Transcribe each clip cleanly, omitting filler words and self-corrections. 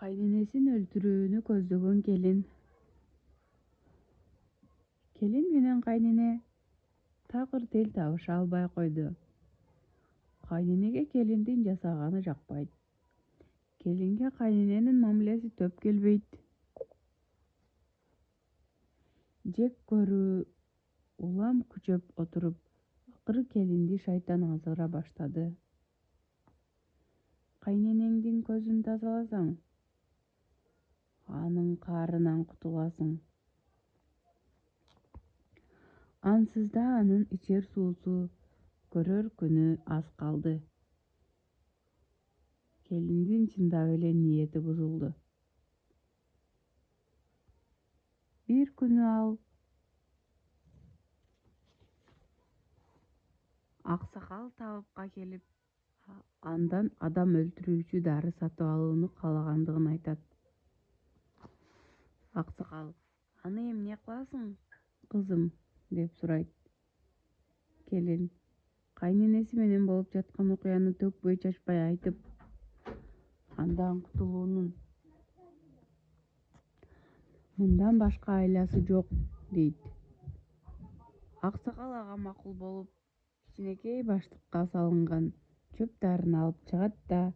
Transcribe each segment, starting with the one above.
Кайненесин өлтүрүүнү көздөгөн келин. Келин менен кайнене такыр тил табыша албай койду. Кайненеге келиндин жасаганы жакпайт. Келинге кайнененин мамилеси төп келбейт. Жек көрүү улам күчөп отуруп, акыры келинди шайтан азыра баштады. Кайненеңдин көзүн тазаласаң, анын каарынан кутуласың. Ансыз да анын ичер суусу көрөр күнү аз калды. Келиндин чындап эле ниети бузулду. Бир күнү ал аксакал табыпка келип, андан адам өлтүрүүчү дары сатып алууну каалагандыгын айтат. Аксакал: "Аны эмне кыласың, кызым?" деп сурайт. Келин кайненеси менен болуп жаткан окуяны төкпөй чачпай айтып, андан кутулуунун мындан башка айласы жок, дейт. Аксакал ага макул болуп, кичинекей баштыкка салынган чөп дарыны алып чыгат да: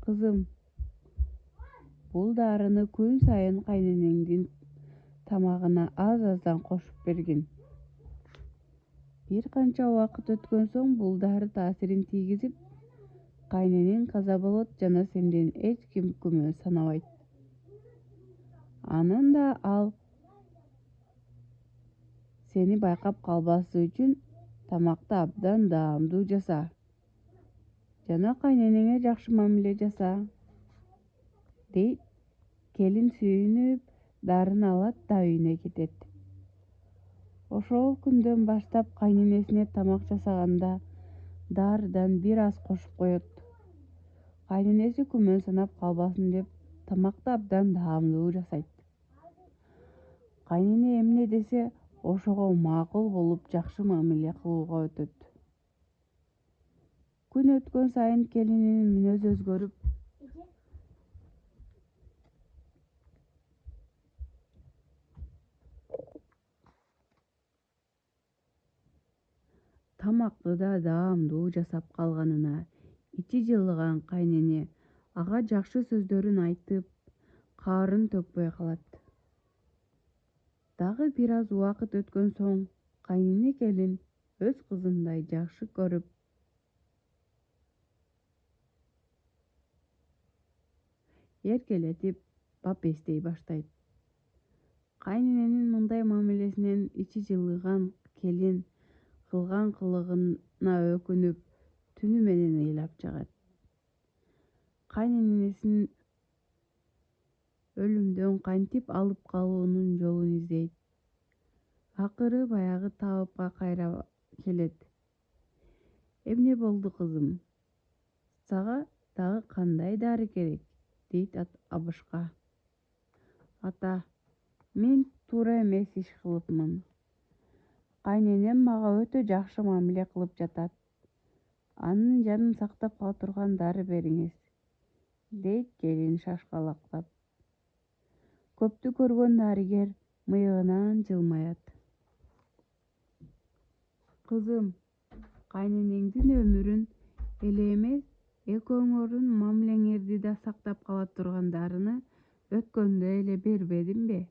"Кызым, бул дарыны күн сайын кайненеңдин тамагына аз-аздан кошуп бергин. Бир канча убакыт өткөн соң бул дары таасирин тийгизип, кайненең каза болот жана сенден эч ким күмөн санабайт. Анан да ал сени байкап калбасы үчүн тамакты абдан даамдуу жаса жана кайненеңе жакшы мамиле жаса", дейт. Келин сүйүнүп дарыны алат да үйүнө кетет. Ошол күндөн баштап кайненесине тамак жасаганда дарыдан бир аз кошуп коет. Кайненеси күмөн санап калбасын деп тамакты абдан даамдуу жасайт. Кайнене эмне десе ошого макул болуп жакшы мамиле кылууга өтөт. Күн өткөн сайын келининин мүнөзү өзгөрүп, тамакты да даамдуу жасап калганына ичи жылыган кайнене ага жакшы сөздөрүн айтып, каарын төкпөй калат. Дагы бир аз убакыт өткөн соң кайнене келин өз кызындай жакшы көрүп, эркелетип, бап эстей баштайт. Кайнененин мындай мамилесинен ичи жылыган келин кылган кылыгына өкүнүп, түнү менен ыйлап жагат. Кайненесин өлүмдөн кантип алып калуунун жолун издейт. Акыры баягы табыпка кайра келет. "Эмне болду, кызым? Сага дагы кандай дары керек?" дейт абышка. "Ата, мен туура эмес иш кылыпмын. Кайненем мага өтө жакшы мамиле кылып жатат. Анын жанын сактап кала турган дары бериңиз", дейт келин шашкалактап. Көптү көргөн дарыгер мыйыгынан жылмаят. "Кызым, кайненеңдин өмүрүн эле эмес, экөөңөрдүн мамилеңерди да сактап кала турган дарыны өткөндө эле бербедимби?"